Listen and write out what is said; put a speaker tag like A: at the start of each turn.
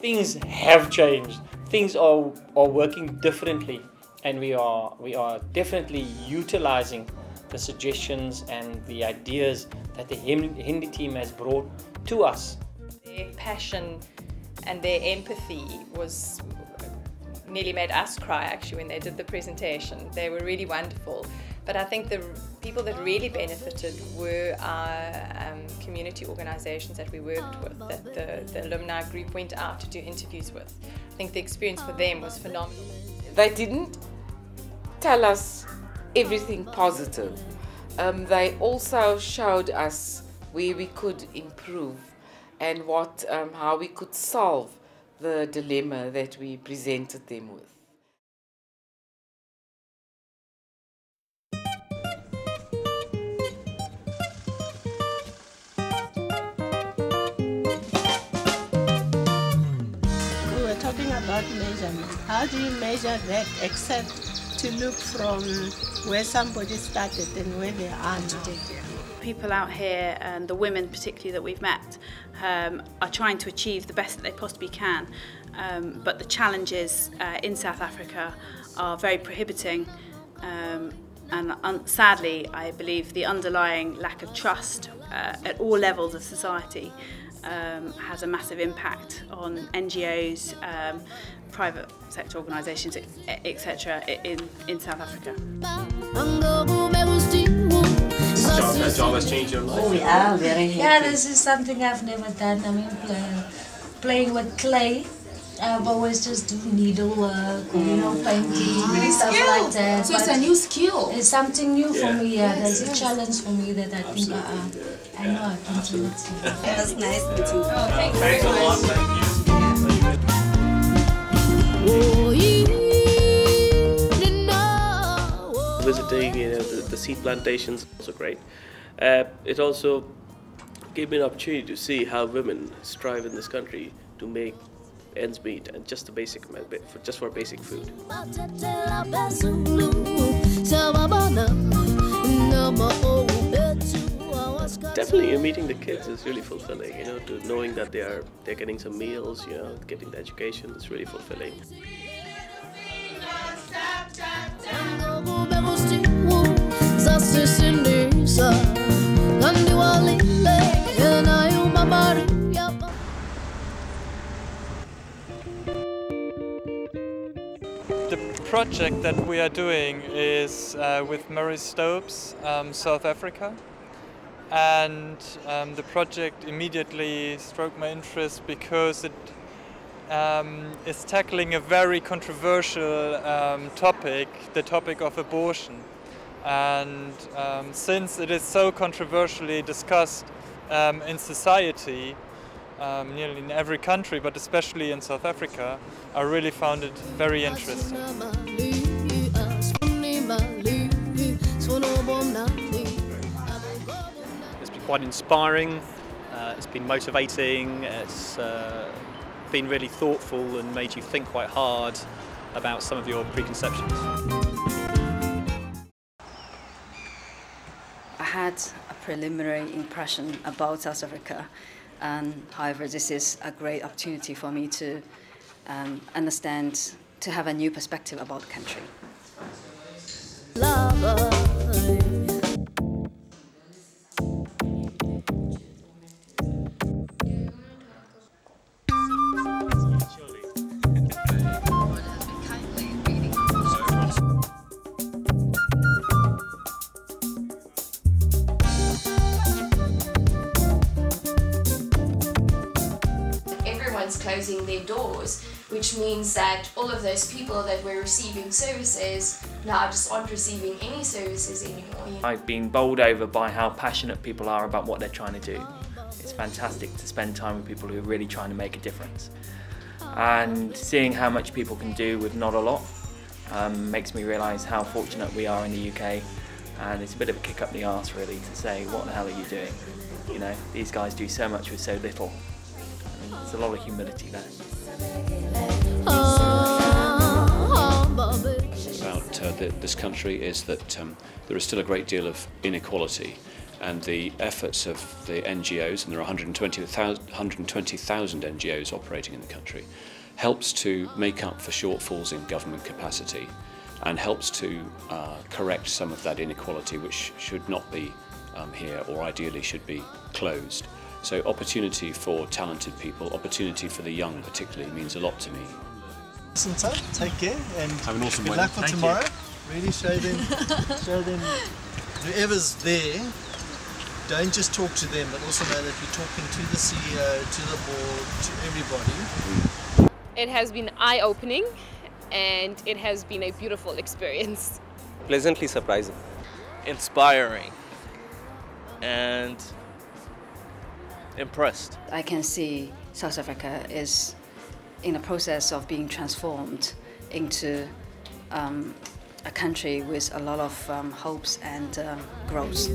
A: Things have changed. Things are working differently, and we are definitely utilizing the suggestions and the ideas that the Henley team has brought to us.
B: Their passion and their empathy nearly made us cry actually when they did the presentation. They were really wonderful. But I think the people that really benefited were our community organisations that we worked with, that the alumni group went out to do interviews with. I think the experience for them was phenomenal.
C: They didn't tell us everything positive. They also showed us where we could improve and how we could solve the dilemma that we presented them with.
D: We were talking about measurement. How do you measure that except to look from where somebody started and where they are now?
E: People out here, and the women particularly that we've met, are trying to achieve the best that they possibly can, but the challenges in South Africa are very prohibiting, and sadly I believe the underlying lack of trust at all levels of society has a massive impact on NGOs, private sector organisations, etc. in South Africa.
F: That job has changed your life?
G: Oh yeah, very happy.
H: Yeah, this is something I've never done. I mean, playing with clay. I've always just do needlework, you know, painting, stuff like that.
G: So it's a new skill.
H: It's something new for me, yeah. There's a challenge for me that I think I know I can do it.
G: That's nice meeting you.
B: Oh, thanks very much.
F: A lot. Thank you.
I: Visiting, the seed plantations was also great. It also gave me an opportunity to see how women strive in this country to make ends meet and just for basic food. Definitely, meeting the kids is really fulfilling. Knowing that they're getting some meals, getting the education is really fulfilling.
J: The project that we are doing is with Murray Stopes, South Africa, and the project immediately struck my interest because it is tackling a very controversial topic, the topic of abortion. And since it is so controversially discussed in society, nearly in every country, but especially in South Africa, I really found it very interesting.
K: It's been quite inspiring, it's been motivating, it's been really thoughtful and made you think quite hard about some of your preconceptions.
G: I had a preliminary impression about South Africa, and however this is a great opportunity for me to understand, to have a new perspective about the country.
L: Closing their doors, which means that all of those people that were receiving services now just aren't receiving any services anymore.
M: I've been bowled over by how passionate people are about what they're trying to do. It's fantastic to spend time with people who are really trying to make a difference. And seeing how much people can do with not a lot makes me realise how fortunate we are in the UK, and it's a bit of a kick up the arse really to say, what the hell are you doing? These guys do so much with so little. There's a lot of humility there.
N: About this country is that there is still a great deal of inequality, And the efforts of the NGOs, and there are 120,000 NGOs operating in the country, helps to make up for shortfalls in government capacity and helps to correct some of that inequality which should not be here, or ideally should be closed. So opportunity for talented people, opportunity for the young particularly, means a lot to me.
O: Listen, so take care and
N: have an awesome
O: good luck for tomorrow. Really show them whoever's there. Don't just talk to them, but also know that you're talking to the CEO, to the board, to everybody.
P: It has been eye-opening and it has been a beautiful experience.
Q: Pleasantly surprising. Inspiring. And impressed.
G: I can see South Africa is in the process of being transformed into a country with a lot of hopes and growth.